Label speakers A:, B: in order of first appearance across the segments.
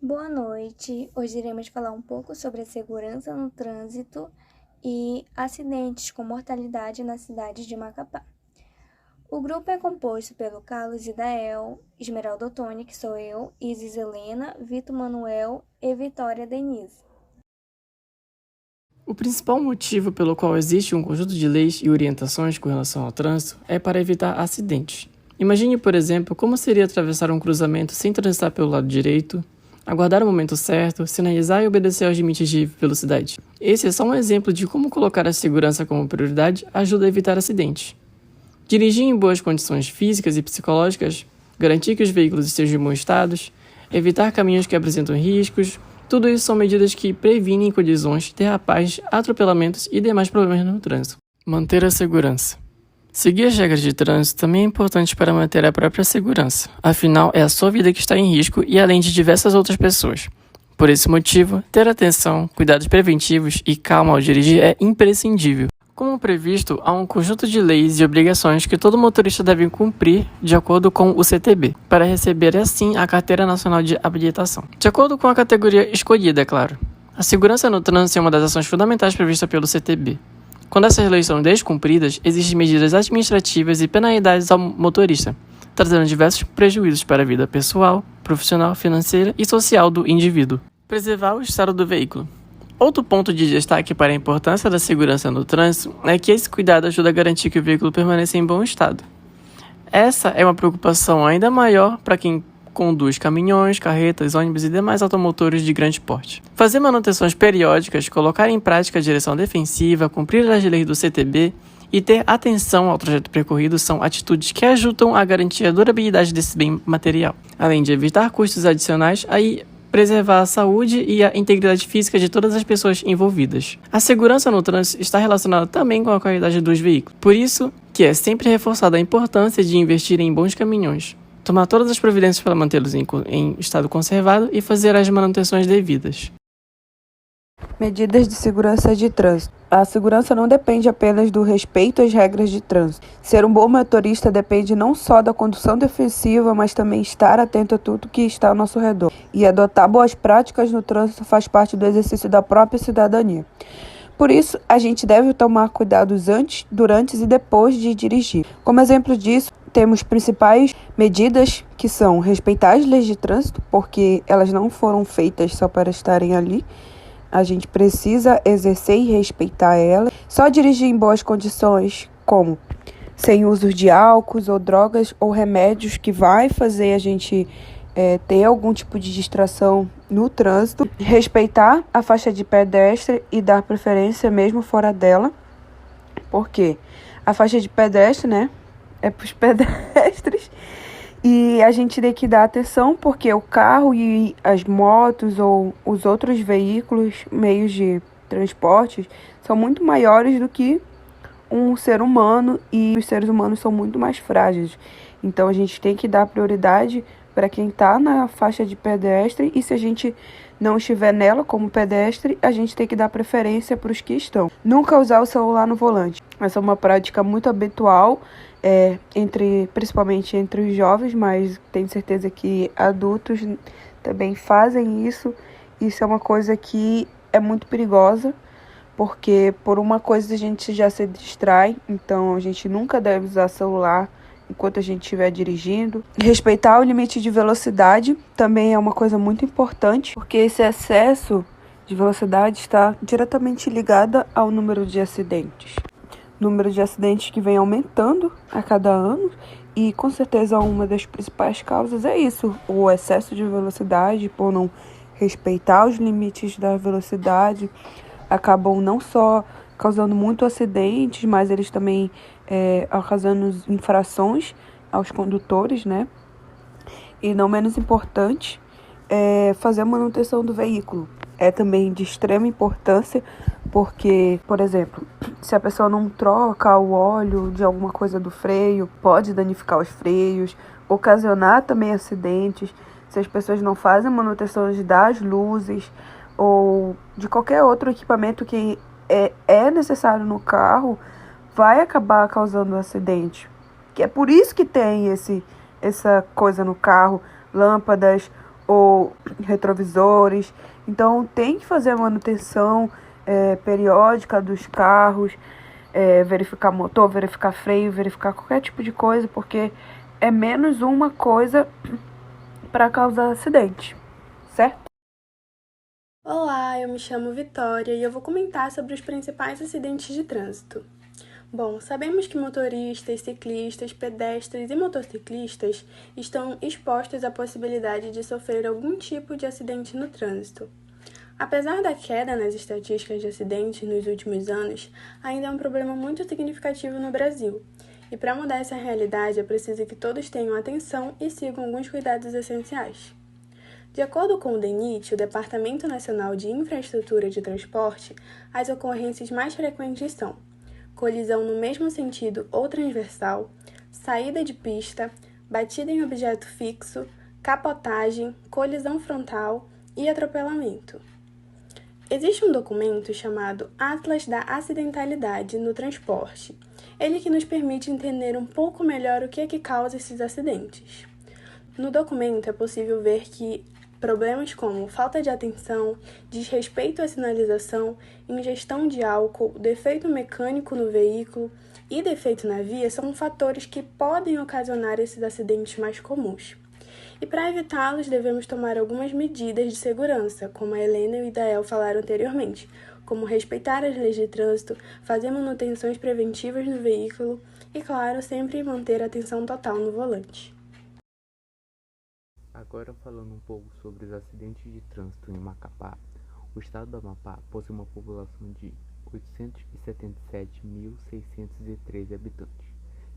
A: Boa noite. Hoje iremos falar um pouco sobre a segurança no trânsito e acidentes com mortalidade na cidade de Macapá. O grupo é composto pelo Carlos Idael, Esmeralda Ottoni, que sou eu, Isis Helena, Vitor Manuel e Vitória Denise.
B: O principal motivo pelo qual existe um conjunto de leis e orientações com relação ao trânsito é para evitar acidentes. Imagine, por exemplo, como seria atravessar um cruzamento sem transitar pelo lado direito, aguardar o momento certo, sinalizar e obedecer aos limites de velocidade. Esse é só um exemplo de como colocar a segurança como prioridade ajuda a evitar acidentes. Dirigir em boas condições físicas e psicológicas, garantir que os veículos estejam em bom estado, evitar caminhos que apresentam riscos, tudo isso são medidas que previnem colisões, derrapagens, atropelamentos e demais problemas no trânsito. Manter a segurança. Seguir as regras de trânsito também é importante para manter a própria segurança, afinal é a sua vida que está em risco e além de diversas outras pessoas. Por esse motivo, ter atenção, cuidados preventivos e calma ao dirigir é imprescindível. Como previsto, há um conjunto de leis e obrigações que todo motorista deve cumprir de acordo com o CTB, para receber assim a Carteira Nacional de Habilitação. De acordo com a categoria escolhida, é claro. A segurança no trânsito é uma das ações fundamentais previstas pelo CTB. Quando essas leis são descumpridas, existem medidas administrativas e penalidades ao motorista, trazendo diversos prejuízos para a vida pessoal, profissional, financeira e social do indivíduo. Preservar o estado do veículo. Outro ponto de destaque para a importância da segurança no trânsito é que esse cuidado ajuda a garantir que o veículo permaneça em bom estado. Essa é uma preocupação ainda maior para quem conduz caminhões, carretas, ônibus e demais automotores de grande porte. Fazer manutenções periódicas, colocar em prática a direção defensiva, cumprir as leis do CTB e ter atenção ao trajeto percorrido são atitudes que ajudam a garantir a durabilidade desse bem material, além de evitar custos adicionais e preservar a saúde e a integridade física de todas as pessoas envolvidas. A segurança no trânsito está relacionada também com a qualidade dos veículos. Por isso que é sempre reforçada a importância de investir em bons caminhões, tomar todas as providências para mantê-los em estado conservado e fazer as manutenções devidas.
C: Medidas de segurança de trânsito. A segurança não depende apenas do respeito às regras de trânsito. Ser um bom motorista depende não só da condução defensiva, mas também estar atento a tudo que está ao nosso redor. E adotar boas práticas no trânsito faz parte do exercício da própria cidadania. Por isso, a gente deve tomar cuidados antes, durante e depois de dirigir. Como exemplo disso, temos principais medidas que são respeitar as leis de trânsito, porque elas não foram feitas só para estarem ali. A gente precisa exercer e respeitar ela. Só dirigir em boas condições, como sem uso de álcool ou drogas ou remédios que vai fazer a gente ter algum tipo de distração no trânsito. Respeitar a faixa de pedestre e dar preferência mesmo fora dela. Porque a faixa de pedestre, né, é para os pedestres. E a gente tem que dar atenção porque o carro e as motos ou os outros veículos, meios de transporte, são muito maiores do que um ser humano e os seres humanos são muito mais frágeis. Então a gente tem que dar prioridade para quem está na faixa de pedestre e se a gente não estiver nela como pedestre, a gente tem que dar preferência para os que estão. Nunca usar o celular no volante. Essa é uma prática muito habitual, principalmente entre os jovens, mas tenho certeza que adultos também fazem isso. Isso é uma coisa que é muito perigosa, porque por uma coisa a gente já se distrai, então a gente nunca deve usar celular enquanto a gente estiver dirigindo. Respeitar o limite de velocidade também é uma coisa muito importante, porque esse excesso de velocidade está diretamente ligado ao número de acidentes. Número de acidentes que vem aumentando a cada ano e com certeza uma das principais causas é isso, o excesso de velocidade. Por não respeitar os limites da velocidade, acabam não só causando muitos acidentes, mas eles também ocasionam infrações aos condutores, né? E não menos importante, fazer a manutenção do veículo. É também de extrema importância, porque, por exemplo, se a pessoa não troca o óleo de alguma coisa do freio, pode danificar os freios, ocasionar também acidentes. Se as pessoas não fazem manutenção das luzes ou de qualquer outro equipamento que é necessário no carro, vai acabar causando um acidente. Que é por isso que tem essa coisa no carro, lâmpadas ou retrovisores. Então tem que fazer a manutenção periódica dos carros, verificar motor, verificar freio, verificar qualquer tipo de coisa, porque é menos uma coisa para causar acidente, certo?
D: Olá, eu me chamo Vitória e eu vou comentar sobre os principais acidentes de trânsito. Bom, sabemos que motoristas, ciclistas, pedestres e motociclistas estão expostos à possibilidade de sofrer algum tipo de acidente no trânsito. Apesar da queda nas estatísticas de acidentes nos últimos anos, ainda é um problema muito significativo no Brasil. E para mudar essa realidade é preciso que todos tenham atenção e sigam alguns cuidados essenciais. De acordo com o DENIT, o Departamento Nacional de Infraestrutura de Transporte, as ocorrências mais frequentes são colisão no mesmo sentido ou transversal, saída de pista, batida em objeto fixo, capotagem, colisão frontal e atropelamento. Existe um documento chamado Atlas da Acidentalidade no Transporte, ele que nos permite entender um pouco melhor o que é que causa esses acidentes. No documento é possível ver que problemas como falta de atenção, desrespeito à sinalização, ingestão de álcool, defeito mecânico no veículo e defeito na via são fatores que podem ocasionar esses acidentes mais comuns. E para evitá-los, devemos tomar algumas medidas de segurança, como a Helena e o Idael falaram anteriormente, como respeitar as leis de trânsito, fazer manutenções preventivas no veículo e, claro, sempre manter a atenção total no volante.
E: Agora falando um pouco sobre os acidentes de trânsito em Macapá, o estado do Amapá possui uma população de 877.613 habitantes,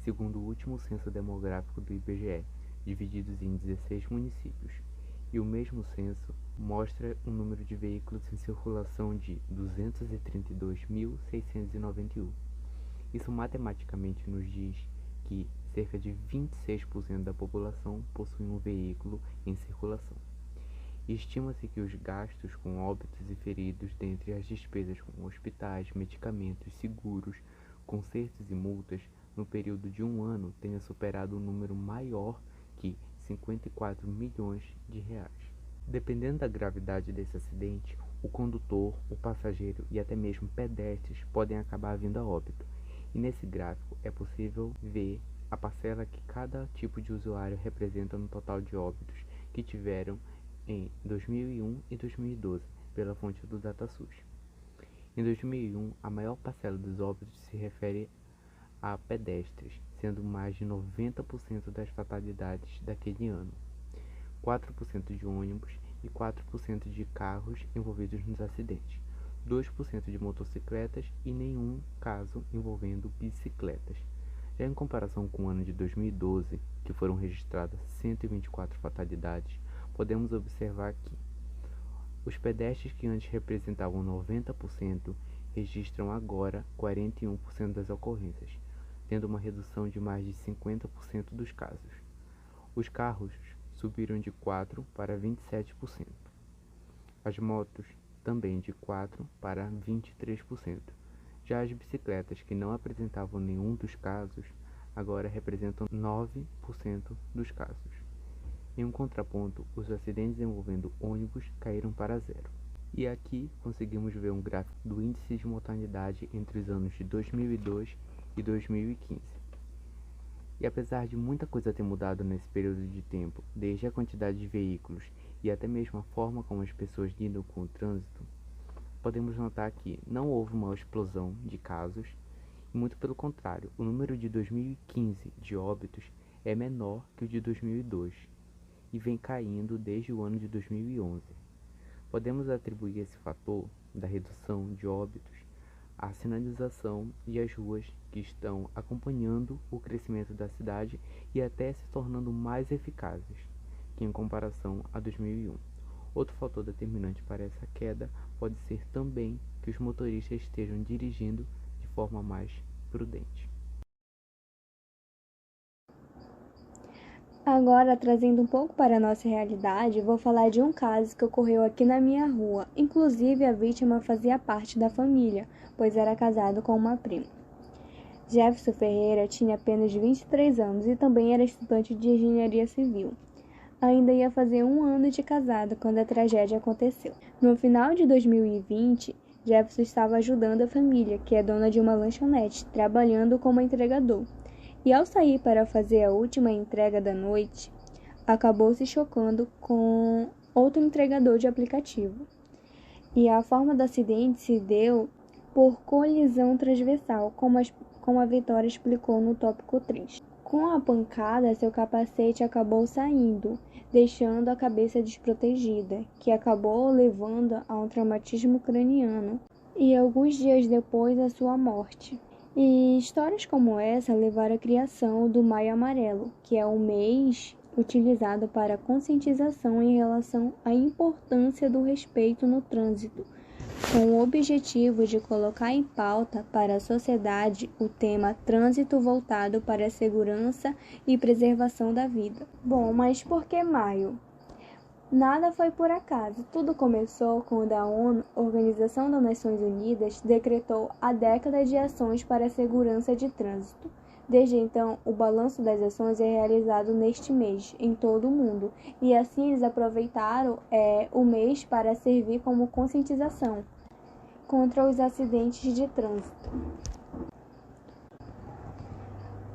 E: segundo o último censo demográfico do IBGE, divididos em 16 municípios, e o mesmo censo mostra um número de veículos em circulação de 232.691. Isso matematicamente nos diz que cerca de 26% da população possui um veículo em circulação. Estima-se que os gastos com óbitos e feridos, dentre as despesas com hospitais, medicamentos, seguros, consertos e multas, no período de um ano tenha superado um número maior que 54 milhões de reais. Dependendo da gravidade desse acidente, o condutor, o passageiro e até mesmo pedestres podem acabar vindo a óbito. E nesse gráfico é possível ver a parcela que cada tipo de usuário representa no total de óbitos que tiveram em 2001 e 2012, pela fonte do DataSUS. Em 2001, a maior parcela dos óbitos se refere a pedestres, sendo mais de 90% das fatalidades daquele ano, 4% de ônibus e 4% de carros envolvidos nos acidentes, 2% de motocicletas e nenhum caso envolvendo bicicletas. Já em comparação com o ano de 2012, que foram registradas 124 fatalidades, podemos observar que os pedestres que antes representavam 90% registram agora 41% das ocorrências, tendo uma redução de mais de 50% dos casos. Os carros subiram de 4% para 27%. As motos também de 4% para 23%. Já as bicicletas, que não apresentavam nenhum dos casos, agora representam 9% dos casos. Em um contraponto, os acidentes envolvendo ônibus caíram para 0. E aqui conseguimos ver um gráfico do índice de mortalidade entre os anos de 2002 e 2015. E apesar de muita coisa ter mudado nesse período de tempo, desde a quantidade de veículos e até mesmo a forma como as pessoas lidam com o trânsito, podemos notar que não houve uma explosão de casos, e muito pelo contrário, o número de 2015 de óbitos é menor que o de 2002 e vem caindo desde o ano de 2011. Podemos atribuir esse fator da redução de óbitos à sinalização e às ruas que estão acompanhando o crescimento da cidade e até se tornando mais eficazes que em comparação a 2001. Outro fator determinante para essa queda pode ser também que os motoristas estejam dirigindo de forma mais prudente.
A: Agora, trazendo um pouco para a nossa realidade, vou falar de um caso que ocorreu aqui na minha rua. Inclusive, a vítima fazia parte da família, pois era casado com uma prima. Jefferson Ferreira tinha apenas 23 anos e também era estudante de engenharia civil. ainda ia fazer 1 ano de casado quando a tragédia aconteceu. No final de 2020, Jefferson estava ajudando a família, que é dona de uma lanchonete, trabalhando como entregador. E ao sair para fazer a última entrega da noite, acabou se chocando com outro entregador de aplicativo. E a forma do acidente se deu por colisão transversal, como a Vitória explicou no tópico 3. Com a pancada, seu capacete acabou saindo, deixando a cabeça desprotegida, que acabou levando a um traumatismo craniano e alguns dias depois a sua morte. E histórias como essa levaram à criação do Maio Amarelo, que é um mês utilizado para conscientização em relação à importância do respeito no trânsito, com o objetivo de colocar em pauta para a sociedade o tema trânsito voltado para a segurança e preservação da vida. Bom, mas por que maio? Nada foi por acaso. Tudo começou quando a ONU, Organização das Nações Unidas, decretou a década de ações para a segurança de trânsito. Desde então, o balanço das ações é realizado neste mês, em todo o mundo, e assim eles aproveitaram o mês para servir como conscientização contra os acidentes de trânsito.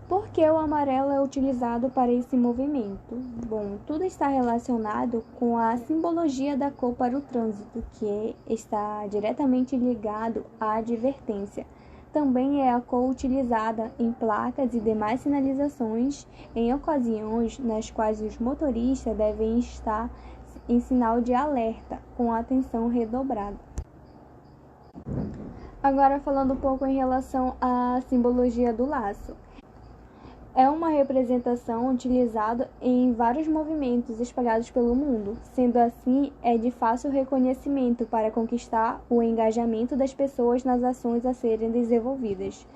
A: Por que o amarelo é utilizado para esse movimento? Bom, tudo está relacionado com a simbologia da cor para o trânsito, que está diretamente ligado à advertência. Também é a cor utilizada em placas e demais sinalizações em ocasiões nas quais os motoristas devem estar em sinal de alerta, com atenção redobrada. Agora falando um pouco em relação à simbologia do laço. É uma representação utilizada em vários movimentos espalhados pelo mundo. Sendo assim, é de fácil reconhecimento para conquistar o engajamento das pessoas nas ações a serem desenvolvidas.